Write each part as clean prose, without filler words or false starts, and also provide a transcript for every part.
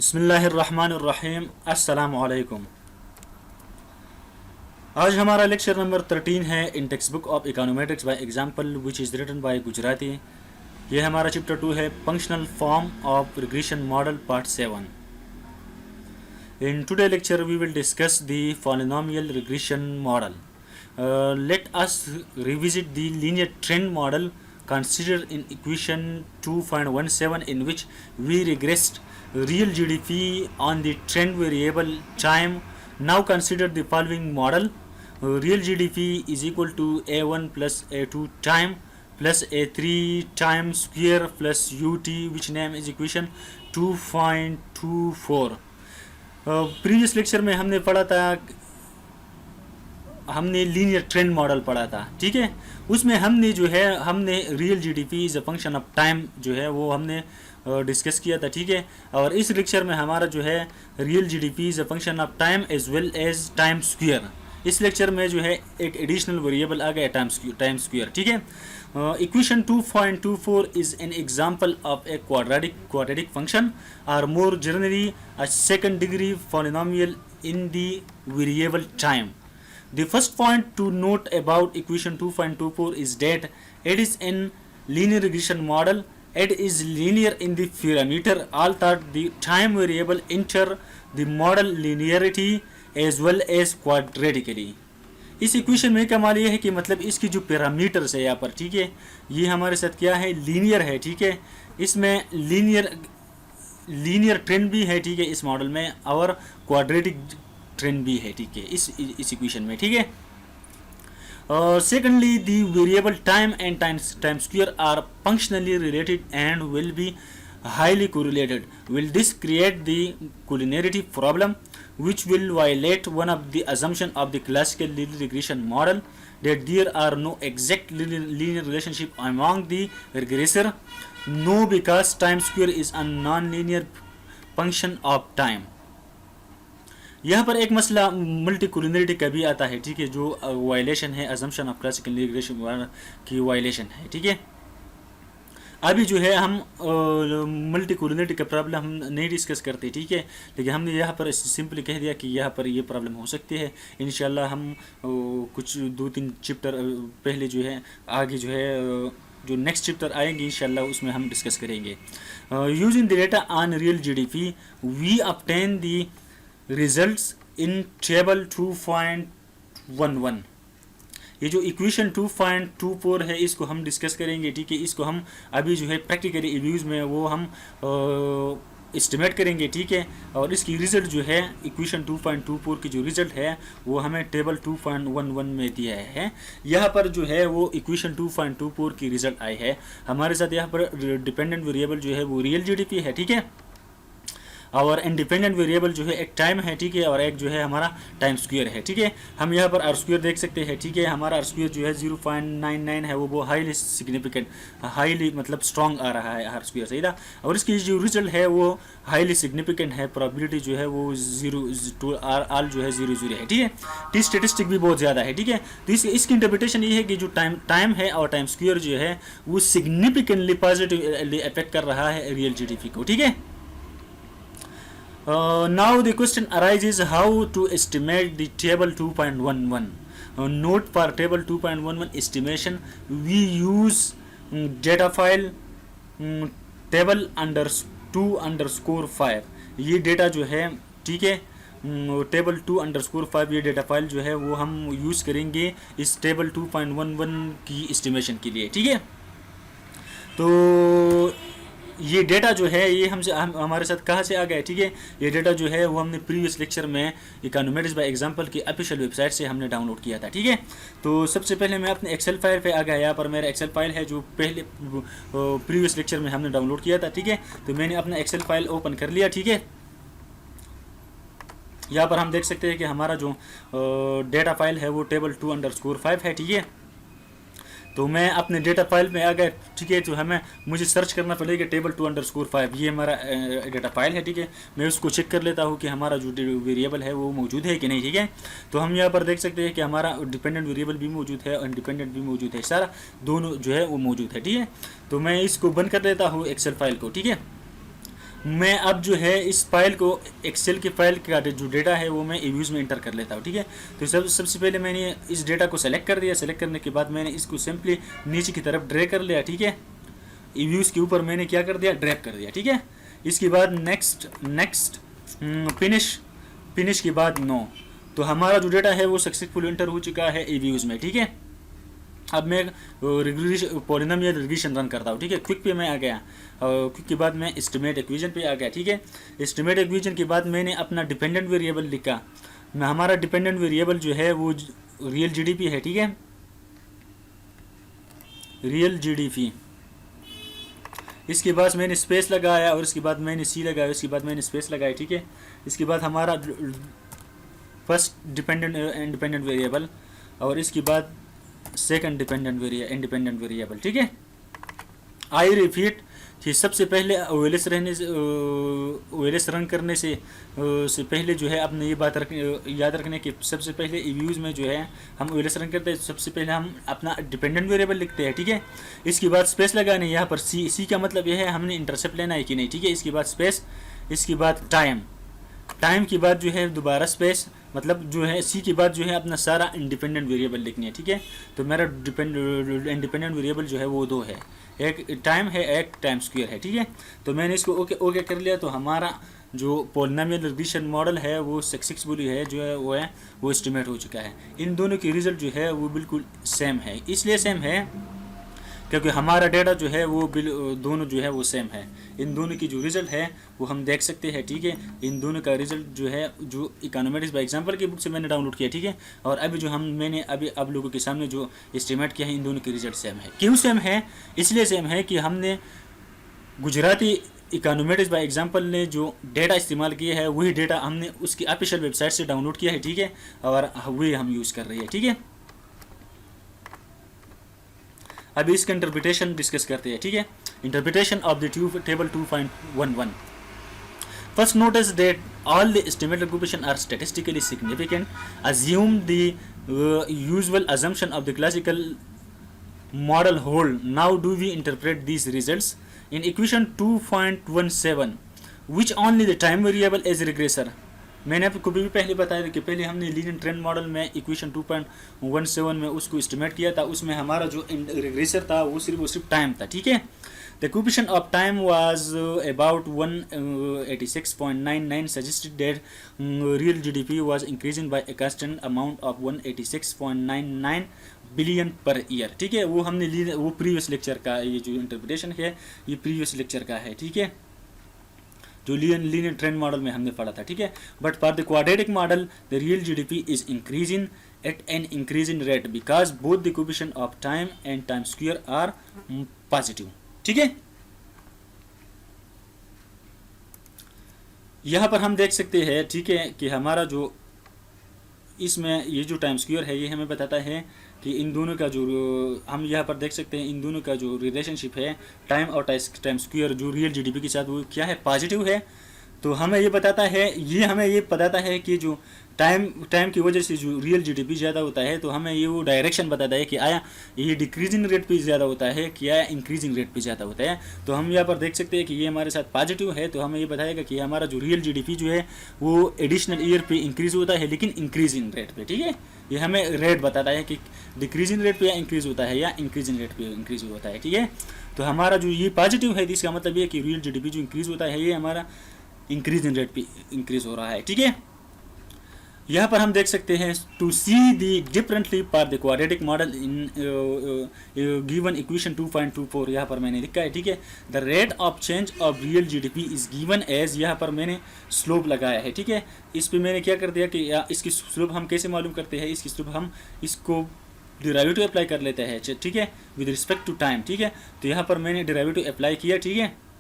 बिस्मिल्लाहिर्रहमानिर्रहीम। अस्सलामु अलैकुम। आज हमारा लेक्चर नंबर 13 है in text book of econometrics by example which is written by Gujarati. ये हमारा चैप्टर 2 है functional form of regression model part 7। In today's lecture we will discuss the polynomial regression model. Let us revisit the linear trend model considered in equation 2.17 in which we regressed real GDP on the trend variable time. Now consider the following model. Real GDP is equal to A1 plus A2 time plus A3 time square plus UT, which name is equation 2.24. Previous lecture में हमने पढ़ा था, हमने linear trend model पढ़ा था, ठीक है। उसमें हमने real GDP is a function of time जो है वो हमने डिस्कस किया था, ठीक है। और इस लेक्चर में हमारा जो है real GDP is a function of time as well as time square. इस लेक्चर में जो है एक एडिशनल वेरिएबल आ गया टाइम स्क्वायर, ठीक है। Equation 2.24 is an example of a quadratic function, or more generally a second degree polynomial in the variable time. The first point to note about equation 2.24 is that it is an linear regression model. It is linear in the parameter, although the time variable enter the model linearity as well as quadratically. इस equation में कमाल ये है कि मतलब इसकी जो parameters है यहाँ पर, ठीक है, ये हमारे साथ क्या है, लीनियर है, ठीक है। इसमें लीनियर ट्रेंड भी है, ठीक है, इस मॉडल में, और क्वाड्रेटिक ट्रेंड भी है, ठीक है, इस इक्वेशन में, ठीक है। Secondly, the variable time and time square are functionally related and will be highly correlated. Will this create the collinearity problem, which will violate one of the assumptions of the classical linear regression model, that there are no exact linear relationship among the regressor? No, because time square is a non-linear function of time. यहाँ पर एक मसला multi collinearity का भी आता है, ठीक है, जो वायलेशन है अजम्पशन ऑफ क्लासिकल रिग्रेशन की वायलेशन है, ठीक है। अभी जो है हम मल्टी कोलिनियरिटी का प्रॉब्लम हम नहीं डिस्कस करते, ठीक है, लेकिन हमने यहाँ पर सिंपली कह दिया कि यहाँ पर ये प्रॉब्लम हो सकती है। इंशाल्लाह हम कुछ 2-3 चैप्टर पहले जो है आगे जो है जो नेक्स्ट चैप्टर आएंगे इंशाल्लाह उसमें हम डिस्कस करेंगे। Using the data on real GDP we obtain the results in table 2.11। ये जो इक्वेशन 2.24 है इसको हम डिस्कस करेंगे, ठीक है। इसको हम अभी जो है प्रैक्टिकली यूज में वो हम एस्टिमेट करेंगे, ठीक है। और इसकी रिजल्ट जो है इक्वेशन 2.24 की जो रिजल्ट है वो हमें टेबल 2.11 में दिया है। यहाँ पर जो है वो इक्वेशन 2.24 की रिजल्ट आई है। हमारे साथ यहाँ पर डिपेंडेंट वेरिएबल जो है वो रियल जीडीपी है, ठीक है, और इंडिपेंडेंट वेरिएबल जो है एक टाइम है, ठीक है, और एक जो है हमारा टाइम स्क्वायर है, ठीक है। हम यहाँ पर आर स्क्वायर देख सकते हैं, ठीक है। हमारा आर स्क्वायर जो है 0.99 है, वो हाईली सिग्निफिकेंट, हाईली मतलब स्ट्रॉन्ग आ रहा है आर स्क्वायर, सही था। और इसकी जो रिजल्ट है वो हाईली सिग्निफिकेंट है, प्रोबेबिलिटी जो है वो 0 आल जो है 0 है, ठीक है। टी स्टेटिस्टिक भी बहुत ज़्यादा है, ठीक है। तो इसकी इंटरप्रिटेशन ये है कि जो टाइम है और टाइम स्क्वायर जो है वो सिग्निफिकेंटली पॉजिटिवली अफेक्ट कर रहा है रियल जीडीपी को, ठीक है। Now the question arises how to estimate the table 2.11. Note for table 2.11 estimation we use data file table _2_5। ये डेटा जो है, ठीक है, टेबल 2_5 ये डेटा फाइल जो है वो हम यूज़ करेंगे इस टेबल 2.11 की एस्टिमेशन के लिए, ठीक है। तो ये डेटा जो है ये हमारे साथ कहाँ से आ गया, ठीक है। ये डेटा जो है वो हमने प्रीवियस लेक्चर में इकोनोमेट्रिक्स बाय एग्जांपल की ऑफिशियल वेबसाइट से हमने डाउनलोड किया था, ठीक है। तो सबसे पहले मैं अपने एक्सेल फाइल पे आ गया। यहाँ पर मेरा एक्सेल फाइल है जो पहले प्रीवियस लेक्चर में हमने डाउनलोड किया था, ठीक है। तो मैंने अपना एक्सेल फाइल ओपन कर लिया, ठीक है। यहाँ पर हम देख सकते हैं कि हमारा जो डेटा फाइल है वो टेबल 2_5 है, ठीक है। तो मैं अपने डेटा फाइल में आ गया, ठीक है। तो मुझे सर्च करना पड़ेगा टेबल 2_5, ये हमारा डेटा फाइल है, ठीक है। मैं उसको चेक कर लेता हूँ कि हमारा जो वेरिएबल है वो मौजूद है कि नहीं, ठीक है। तो हम यहाँ पर देख सकते हैं कि हमारा डिपेंडेंट वेरिएबल भी मौजूद है और इंडिपेंडेंट भी मौजूद है, सारा दोनों जो है वो मौजूद है, ठीक है। तो मैं इसको बंद कर लेता हूँ एक्सेल फाइल को, ठीक है। मैं अब जो है इस फाइल को, एक्सेल की फाइल का जो डेटा है वो मैं ईव्यूज़ में इंटर कर लेता हूँ, ठीक है। तो सबसे पहले मैंने इस डेटा को सेलेक्ट कर दिया। सेलेक्ट करने के बाद मैंने इसको सिंपली नीचे की तरफ ड्रैग कर लिया, ठीक है। ईव्यूज़ के ऊपर मैंने क्या कर दिया, ड्रैग कर दिया, ठीक है। इसके बाद नेक्स्ट फिनिश के बाद नो। तो हमारा जो डेटा है वो सक्सेसफुल इंटर हो चुका है ईव्यूज़ में, ठीक है। अब मैं पॉलिनोमियल रिग्रेशन रन करता हूँ, ठीक है। क्विक पे मैं आ गया, क्विक के बाद मैं एस्टिमेट इक्वेशन पे आ गया, ठीक है। एस्टिमेट इक्वेशन के बाद मैंने अपना डिपेंडेंट वेरिएबल लिखा। हमारा डिपेंडेंट वेरिएबल जो है वो रियल जीडीपी है, ठीक है, रियल जीडीपी। इसके बाद मैंने स्पेस लगाया और इसके बाद मैंने सी लगाया, इसके बाद मैंने स्पेस लगाया, ठीक है। इसके बाद हमारा फर्स्ट इंडिपेंडेंट वेरिएबल और इसके बाद सेकंड इंडिपेंडेंट वेरिएबल, ठीक है। आई रिपीट कि सबसे पहले ओएलएस रन करने से पहले जो है आपने ये बात याद रखने कि सबसे पहले ईव्यूज़ में जो है हम ओएलएस रन करते हैं, सबसे पहले हम अपना डिपेंडेंट वेरिएबल लिखते हैं, ठीक है। इसके बाद स्पेस लगाने, यहाँ पर सी का मतलब यह है हमने इंटरसेप्ट लेना है कि नहीं, ठीक है। इसके बाद स्पेस, इसके बाद टाइम के बाद जो है दोबारा स्पेस, मतलब जो है सी के बाद जो है अपना सारा इंडिपेंडेंट वेरिएबल लिखनी है, ठीक है। तो मेरा इंडिपेंडेंट वेरिएबल जो है वो दो है, एक टाइम है, एक टाइम स्क्वायर है, ठीक है। तो मैंने इसको ओके कर लिया। तो हमारा जो पॉलिनोमियल रिग्रेशन मॉडल है वो सक्सेसफुली है, जो है वो एस्टिमेट हो चुका है। इन दोनों की रिजल्ट जो है वो बिल्कुल सेम है। इसलिए सेम है क्योंकि हमारा डेटा जो है वो दोनों जो है वो सेम है। इन दोनों की जो रिजल्ट है वो हम देख सकते हैं, ठीक है। इन दोनों का रिजल्ट जो है, जो इकोनॉमेटिक्स बाय एग्जांपल की बुक से मैंने डाउनलोड किया, ठीक है। और अभी जो मैंने अभी आप लोगों के सामने जो एस्टिमेट किया है, इन दोनों के रिजल्ट सेम है। क्यों सेम है? इसलिए सेम है कि हमने गुजराती इकोनॉमेटिक्स बाय एग्जांपल ने जो डेटा इस्तेमाल किया है वही डेटा हमने उसकी ऑफिशियल वेबसाइट से डाउनलोड किया है, ठीक है। और वही हम यूज़ कर रहे हैं, ठीक है। अभी इसका इंटरप्रिटेशन डिस्कस करते हैं, ठीक है। Interpretation of the table 2.11। First, notice that all the estimated occupation are statistically significant. Assume the usual assumption of the classical model hold. Now, do we interpret these results? In equation 2.17, which only the time variable is regressor. मैंने आपको भी पहले बताया था कि पहले हमने linear trend model में इक्वेशन 2.17 में उसको एस्टिमेट किया था। उसमें हमारा जो रिग्रेसर था वो सिर्फ टाइम था, ठीक है। The equation of time was about 186.99 suggested that real GDP was increasing by a constant amount of 186.99 billion per year, ठीक है। वो हमने वो प्रीवियस लेक्चर का, ये जो इंटरप्रिटेशन है ये प्रीवियस लेक्चर का है, ठीक है, जो लीनियर ट्रेंड मॉडल में हमने पढ़ा था, ठीक है। But for the quadratic model the real GDP is increasing at an increasing rate because both the equation of time and time square are positive, ठीक है। यहाँ पर हम देख सकते हैं, ठीक है, कि हमारा जो इसमें ये जो टाइम स्क्वायर है ये हमें बताता है कि इन दोनों का जो हम यहाँ पर देख सकते हैं, इन दोनों का जो रिलेशनशिप है टाइम और टाइम स्क्वायर जो रियल जीडीपी के साथ, वो क्या है, पॉजिटिव है। तो हमें ये बताता है कि जो टाइम की वजह से जो रियल जीडीपी ज़्यादा होता है, तो हमें ये वो डायरेक्शन बताता है कि आया ये डिक्रीजिंग रेट पे ज़्यादा होता है कि आया इंक्रीजिंग रेट पे ज़्यादा होता है। तो हम यहाँ पर देख सकते हैं कि ये हमारे साथ पॉजिटिव है, तो हमें ये बताएगा कि हमारा जो रियल जीडीपी जो है वो एडिशनल ईयर पे इंक्रीज होता है, लेकिन इंक्रीजिंग रेट पे, ठीक है। ये हमें रेट बताता है कि डिक्रीजिंग रेट पे या इंक्रीज होता है या इंक्रीजिंग रेट पे इंक्रीज होता है, ठीक है। तो हमारा जो ये पॉजिटिव है, इसका मतलब ये कि रियल जीडीपी जो इंक्रीज होता है ये हमारा इंक्रीजिंग रेट पे इंक्रीज हो रहा है, ठीक है। यहाँ पर हम देख सकते हैं टू सी दी डिफरेंटली पर the quadratic model in given equation 2.24 यहाँ पर मैंने लिखा है, ठीक है। The rate of change of real GDP is given as, यहाँ पर मैंने स्लोप लगाया है, ठीक है। इस पे मैंने क्या कर दिया कि इसकी स्लोप हम कैसे मालूम करते हैं, इसकी स्लोप हम इसको डेरिवेटिव अप्लाई कर लेते हैं, ठीक है, विद रिस्पेक्ट टू टाइम, ठीक है। तो यहाँ पर मैंने डेरिवेटिव अप्लाई किया, ठीक है।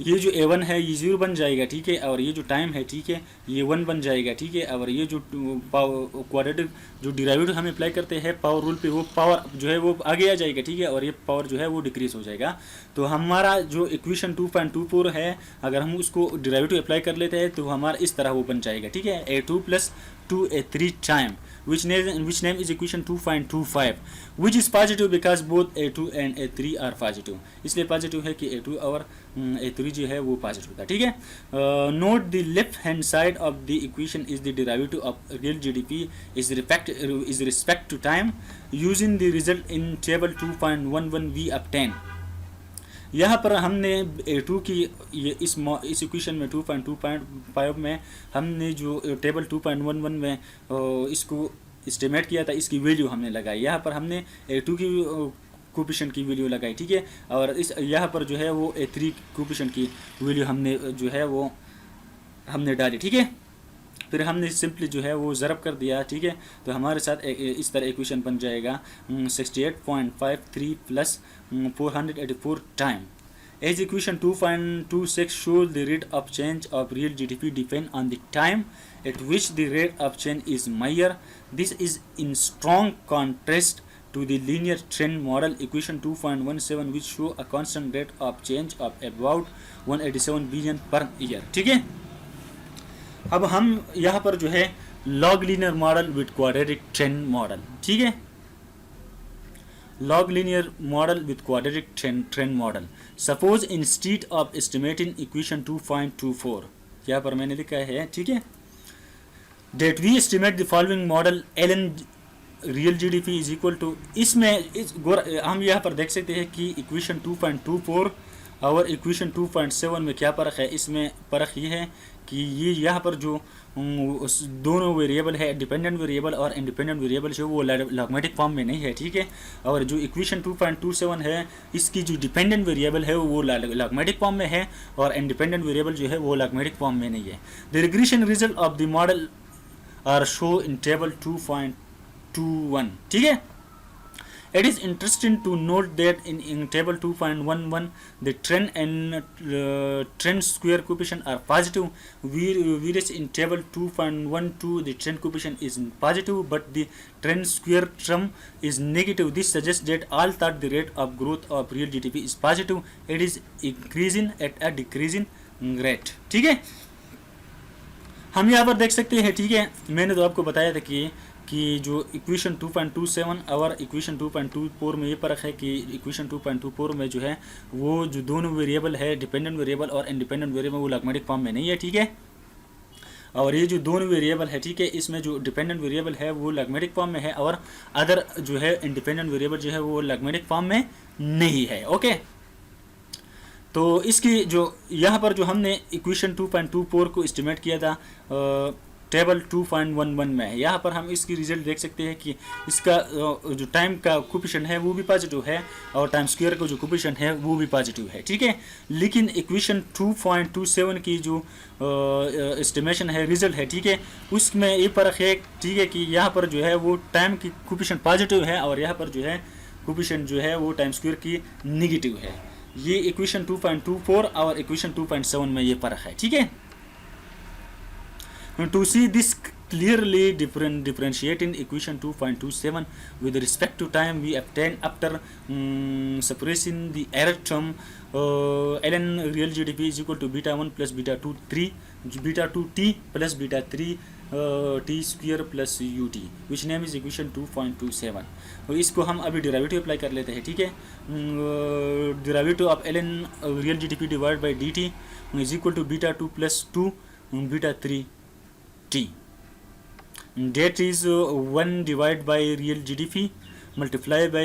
ये जो a1 है ये 0 बन जाएगा, ठीक है, और ये जो टाइम है, ठीक है, ये 1 बन जाएगा, ठीक है। और ये जो क्वाड्रेटिक जो डेरिवेटिव हम अप्लाई करते हैं पावर रूल पे, वो पावर जो है वो आगे आ जाएगा, ठीक है, और ये पावर जो है वो डिक्रीज हो जाएगा। तो हमारा जो इक्वेशन 2.24 है, अगर हम उसको डेरिवेटिव अप्लाई कर लेते हैं तो हमारा इस तरह वो बन जाएगा, ठीक है, a2 + 2a3 time which name is equation 2.25 which is positive because both a2 and a3 are positive। इसलिए पॉजिटिव है कि a2 और A3 जो है वो पॉजिटिव था, ठीक है। Note the left hand side of the equation is the derivative of real GDP is respect to time using the result in table 2.11 we obtain. यहाँ पर हमने A2 की ये इस इक्वेशन में 2.2.5 में हमने जो टेबल 2.11 में इसको एस्टिमेट किया था, इसकी वैल्यू हमने लगाई। यहाँ पर हमने A2 की कोफिशिएंट की वैल्यू लगाई, ठीक है। और इस यहाँ पर जो है वो A3 कोफिशिएंट की वैल्यू हमने जो है वो हमने डाली, ठीक है। फिर हमने सिंपली जो है वो ज़रब कर दिया, ठीक है। तो हमारे साथ इस तरह इक्वेशन बन जाएगा 68.53 plus 484 time. As equation 2.26 shows the rate of change of real GDP depend on the time at which the rate of change is measured. This is in strong contrast to the linear trend model equation 2.17 which show a constant rate of change of about 187 billion per year, ठीक है। अब हम यहाँ पर जो है log linear model with quadratic trend model, ठीक है। Log linear model with quadratic trend model. Suppose instead of estimating equation 2.24 यहाँ पर मैंने लिखा है, ठीक है, that we estimate the following model ln real GDP is equal to, इसमें हम यहाँ पर देख सकते हैं कि इक्वेशन 2.24 और इक्वेशन 2.7 में क्या फ़र्क है। इसमें फ़र्क ये है कि ये यहाँ पर जो दोनों वेरिएबल है, डिपेंडेंट वेरिएबल और इंडिपेंडेंट वेरिएबल जो वो लॉगमेटिक फॉर्म में नहीं है, ठीक है। और जो इक्वेशन 2.27 है इसकी जो डिपेंडेंट वेरिएबल है वो लॉगमेटिक फॉर्म में है और इंडिपेंडेंट वेरिएबल जो है वो लॉगमेटिक फॉर्म में नहीं है। The regression result of the model are show in table 2.21, ठीक है। It is interesting to note that in table 2.11 the trend and trend square coefficient are positive, whereas in table 2.12 the trend coefficient is positive but the trend square term is negative. This suggests that although the rate of growth of real GDP is positive, it is increasing at a decreasing rate, ठीक है। हम यहाँ पर देख सकते हैं, ठीक है। मैंने तो आपको बताया था कि जो इक्वेशन 2.27 और इक्वेशन 2.24 में ये फ़र्क है कि इक्वेशन 2.24 में जो है वो जो दोनों वेरिएबल है, डिपेंडेंट वेरिएबल और इंडिपेंडेंट वेरिएबल, वो लॉगमेटिक फॉर्म में नहीं है, ठीक है। और ये जो दोनों वेरिएबल है, ठीक है, इसमें जो डिपेंडेंट वेरिएबल है वो लॉगमेटिक फॉर्म में है और अदर जो है इंडिपेंडेंट वेरिएबल जो है वो लॉगमेटिक फॉर्म में नहीं है, ओके। तो इसकी जो यहाँ पर जो हमने इक्वेशन 2.24 को एस्टिमेट किया था टेबल 2.11 में है, यहाँ पर हम इसकी रिजल्ट देख सकते हैं कि इसका जो टाइम का कोफिशिएंट है वो भी पॉजिटिव है और टाइम स्क्वायर का जो कोफिशिएंट है वो भी पॉजिटिव है, ठीक है। लेकिन इक्वेशन 2.27 की जो एस्टिमेशन है, रिजल्ट है, ठीक है, उसमें ये फ़र्क है, ठीक है, कि यहाँ पर जो है वो टाइम की कोफिशिएंट पॉजिटिव है और यहाँ पर जो है कोफिशिएंट जो है वो टाइम स्क्वायर की निगेटिव है। ये इक्वेशन 2.24 और इक्वेशन 2.7 में ये फ़र्क है, ठीक है। To see this clearly differentiating equation 2.27 with respect to time we obtain after suppressing the error term ln real GDP is equal to beta 1 plus beta 2 t plus beta 3 t square plus ut, which name is equation 2.27। और इसको हम अभी derivative apply कर लेते हैं, ठीक है। Derivative of ln real GDP divide by dt is equal to beta 2 plus 2 beta 3 t, that is 1 divided by real GDP multiply by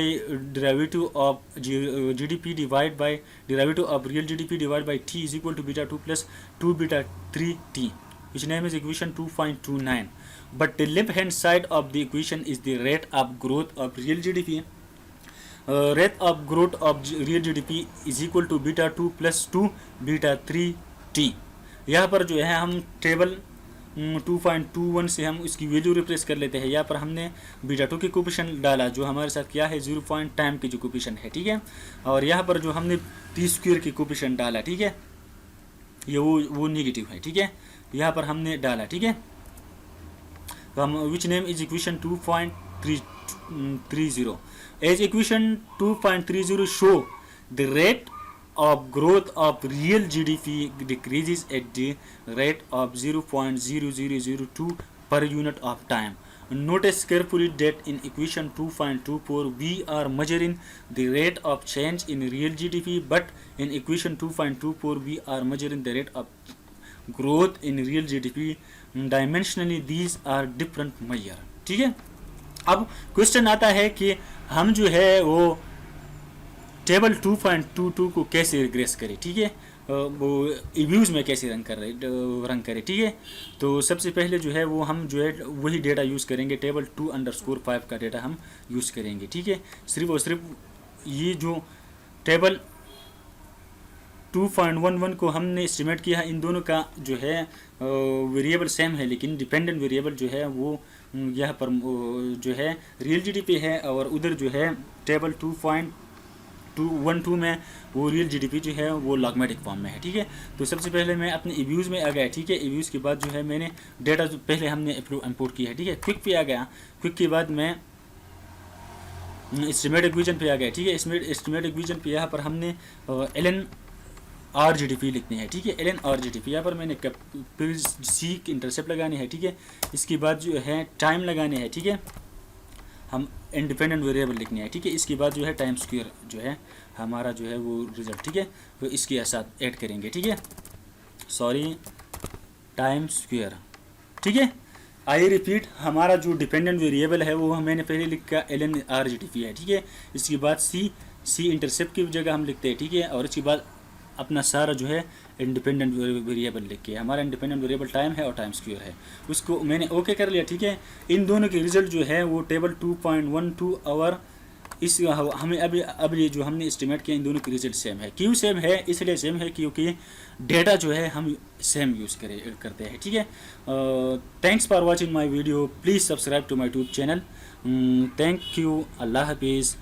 derivative of GDP divided by derivative of real GDP divided by t is equal to beta 2 plus 2 beta 3 t, which name is equation 2.29। but the left hand side of the equation is the rate of growth of real GDP. Rate of growth of real GDP is equal to beta 2 plus 2 beta 3 t। यहाँ पर जो है हम table 2.21 से हम इसकी value replace कर लेते हैं। यहाँ पर हमने बीटा 2 की कोफिशिएंट डाला जो हमारे साथ क्या है 0 टाइम की जो कोफिशिएंट है, ठीक है। और यहाँ पर जो हमने टी स्क्वायर की कोफिशिएंट डाला, ठीक है, ये वो नेगेटिव है, ठीक है, यहाँ पर हमने डाला, ठीक है। तो हम which name is equation 2.30 as equation 2.30 show the rate of growth of real GDP decreases at the rate of 0.0002 per unit of time Notice carefully that in equation 2.24 we are measuring the rate of change in real GDP, but in equation 2.24 we are measuring the rate of growth in real GDP. Dimensionally these are different measure. ठीक है, अब question आता है कि हम जो है वो टेबल 2.22 को कैसे रिग्रेस करें, ठीक है, वो रिव्यूज़ में कैसे रन करें, ठीक है। तो सबसे पहले जो है वो हम जो है वही डेटा यूज़ करेंगे, टेबल 2_5 का डेटा हम यूज़ करेंगे, ठीक है। सिर्फ और सिर्फ ये जो टेबल 2.11 को हमने एस्टिमेट किया है, इन दोनों का जो है वेरिएबल सेम है, लेकिन डिपेंडेंट वेरिएबल जो है वो यहाँ पर जो है रियल जीडीपी है, और उधर जो है टेबल 2.212 में वो रियल जीडीपी जो है वो लॉगमेटिक फॉर्म में है, ठीक है। तो सबसे पहले मैं अपने इव्यूज़ में आ गया, ठीक है। इव्यूज़ के बाद जो है मैंने डेटा जो पहले हमने इंपोर्ट किया है, ठीक है। क्विक पे आ गया, क्विक के बाद मैं एस्टिमेट इक्वेशन पे आ गया, ठीक है। एस्टिमेट इक्वेशन पे यहाँ पर हमने LN RGDP लिखनी है, ठीक है। LN RGDP यहाँ पर मैंने फिर सी इंटरसेप्ट लगानी है, ठीक है। इसके बाद जो है टाइम लगाने है, ठीक है। हम इंडिपेंडेंट वेरिएबल लिखनी है, ठीक है। इसके बाद जो है टाइम स्क्वायर जो है हमारा जो है वो रिजल्ट, ठीक है, तो इसके साथ ऐड करेंगे, ठीक है। सॉरी, टाइम स्क्वायर, ठीक है। आई रिपीट, हमारा जो डिपेंडेंट वेरिएबल है वो मैंने पहले लिखा LN RGDP है, ठीक है। इसके बाद सी इंटरसेप्ट की जगह हम लिखते हैं, ठीक है। और इसके बाद अपना सारा जो है इंडिपेंडेंट वेरिएबल लिख के, हमारा इंडिपेंडेंट वेरिएबल टाइम है और टाइम स्क्वायर है, उसको मैंने ओके कर लिया, ठीक है। इन दोनों के रिजल्ट जो है वो टेबल 2.12 और इस हमें अब ये जो हमने एस्टिमेट किया इन दोनों के रिजल्ट सेम है। क्यों सेम है? इसलिए सेम है क्योंकि डेटा जो है हम सेम यूज़ करते हैं, ठीक है। Thanks for watching my video, please subscribe to my YouTube channel. Thank you, अल्लाह हाफिज़।